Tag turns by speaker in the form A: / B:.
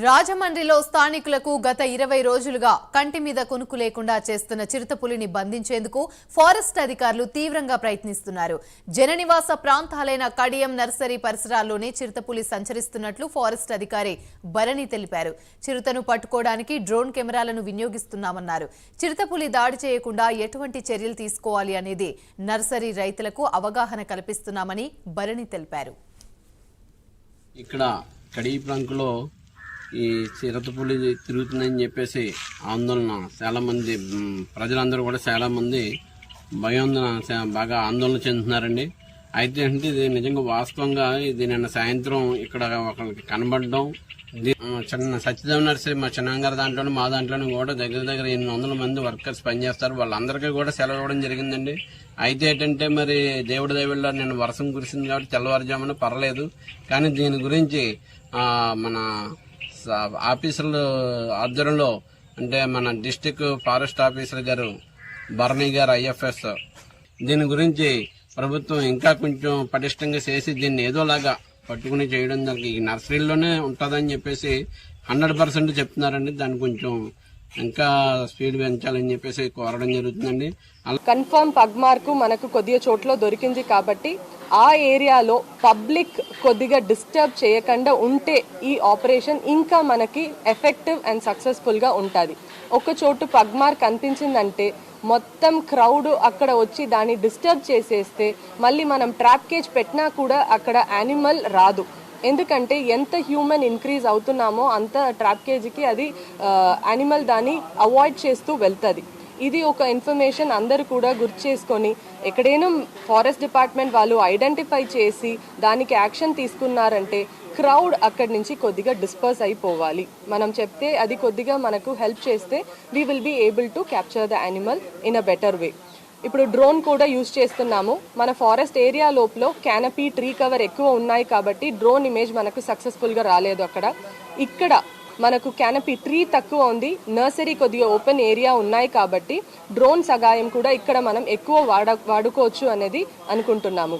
A: రాజమండ్రిలో స్థానికులకు గత 20 రోజులుగా కంటి మీద కునుకు లేకుండా చేస్తున్న చిరుతపులిని బంధించేందుకు ఫారెస్ట్ అధికారులు తీవ్రంగా ప్రయత్నిస్తున్నారు. జననివాస ప్రాంతాలైన కడియం నర్సరీ పరిసరాల్లోనే చిరుతపులి సంచరిస్తున్నట్లు ఫారెస్ట్ అధికారి భరణి తెలిపారు. చిరుతను పట్టుకోవడానికి డ్రోన్ కెమెరాలను వినియోగిస్తున్నామన్నారు. చిరుతపులి దాడి చేయకుండా ఎటువంటి చర్యలు తీసుకోవాలి అనేది నర్సరీ రైతులకు అవగాహన కల్పిస్తున్నామని భరణి తెలిపారు.
B: ఇక్కడ కడి ప్రాంతంలో ఈ చిరుతపులి తిరుగుతుందని చెప్పేసి ఆందోళన చాలా మంది ప్రజలందరూ కూడా చాలా మంది భయాందోళన బాగా ఆందోళన చెందుతున్నారండి. అయితే అంటే ఇది నిజంగా వాస్తవంగా ఇది నిన్న సాయంత్రం ఇక్కడ ఒకరికి కనబడడం, చిన్న సత్యదేవ నర్సరీ మా చిన్నంగారు దాంట్లోనే మా దాంట్లోనే కూడా దగ్గర 800 మంది వర్కర్స్ పనిచేస్తారు. వాళ్ళందరికీ కూడా సెలవు ఇవ్వడం జరిగిందండి. అయితే ఏంటంటే మరి దేవుడి దయవల్ల నేను వర్షం కురిసింది కాబట్టి తెల్లవారుజామున పర్లేదు. కానీ దీని గురించి మన ఆఫీసర్ల ఆధ్వర్యంలో అంటే మన డిస్టిక్ ఫారెస్ట్ ఆఫీసర్ గారు భరణి గారు IFS దీని గురించి ప్రభుత్వం ఇంకా కొంచెం పటిష్టంగా చేసి దీన్ని ఏదోలాగా పట్టుకుని చేయడం దానికి ఈ నర్సరీలోనే ఉంటుందని చెప్పేసి 100% చెప్తున్నారండి. దాన్ని కొంచెం ఇంకా స్పీడ్ పెంచాలని చెప్పేసి కోరడం జరుగుతుందండి.
C: కన్ఫర్మ్ పగ్ మార్కు మనకు కొద్దిగా చోట్ల దొరికింది కాబట్టి ఆ ఏరియాలో పబ్లిక్ కొద్దిగా డిస్టర్బ్ చేయకుండా ఉంటే ఈ ఆపరేషన్ ఇంకా మనకి ఎఫెక్టివ్ అండ్ సక్సెస్ఫుల్గా ఉంటుంది. ఒక చోటు పగ్ మార్క్ కనిపించిందంటే మొత్తం క్రౌడ్ అక్కడ వచ్చి దాన్ని డిస్టర్బ్ చేసేస్తే మళ్ళీ మనం ట్రాప్ కేజ్ పెట్టినా కూడా అక్కడ యానిమల్ రాదు. ఎందుకంటే ఎంత హ్యూమన్ ఇంక్రీజ్ అవుతున్నామో అంత ట్రాప్ కేజీకి అది యానిమల్ దాన్ని అవాయిడ్ చేస్తూ వెళ్తుంది. ఇది ఒక ఇన్ఫర్మేషన్ అందరూ కూడా గుర్తు చేసుకొని ఎక్కడైనా ఫారెస్ట్ డిపార్ట్మెంట్ వాళ్ళు ఐడెంటిఫై చేసి దానికి యాక్షన్ తీసుకున్నారంటే క్రౌడ్ అక్కడి నుంచి కొద్దిగా డిస్పర్స్ అయిపోవాలి. మనం చెప్తే అది కొద్దిగా మనకు హెల్ప్ చేస్తే we will be able to capture the animal in a better way. ఇప్పుడు డ్రోన్ కూడా యూజ్ చేస్తున్నాము. మన ఫారెస్ట్ ఏరియా లోపల క్యానపీ ట్రీ కవర్ ఎక్కువ ఉన్నాయి కాబట్టి డ్రోన్ ఇమేజ్ మనకు సక్సెస్ఫుల్గా రాలేదు. ఇక్కడ మనకు క్యానపీ ట్రీ తక్కువ ఉంది, నర్సరీ కొద్దిగా ఓపెన్ ఏరియా ఉన్నాయి కాబట్టి డ్రోన్ సహాయం కూడా ఇక్కడ మనం ఎక్కువ వాడుకోవచ్చు అనేది అనుకుంటున్నాము.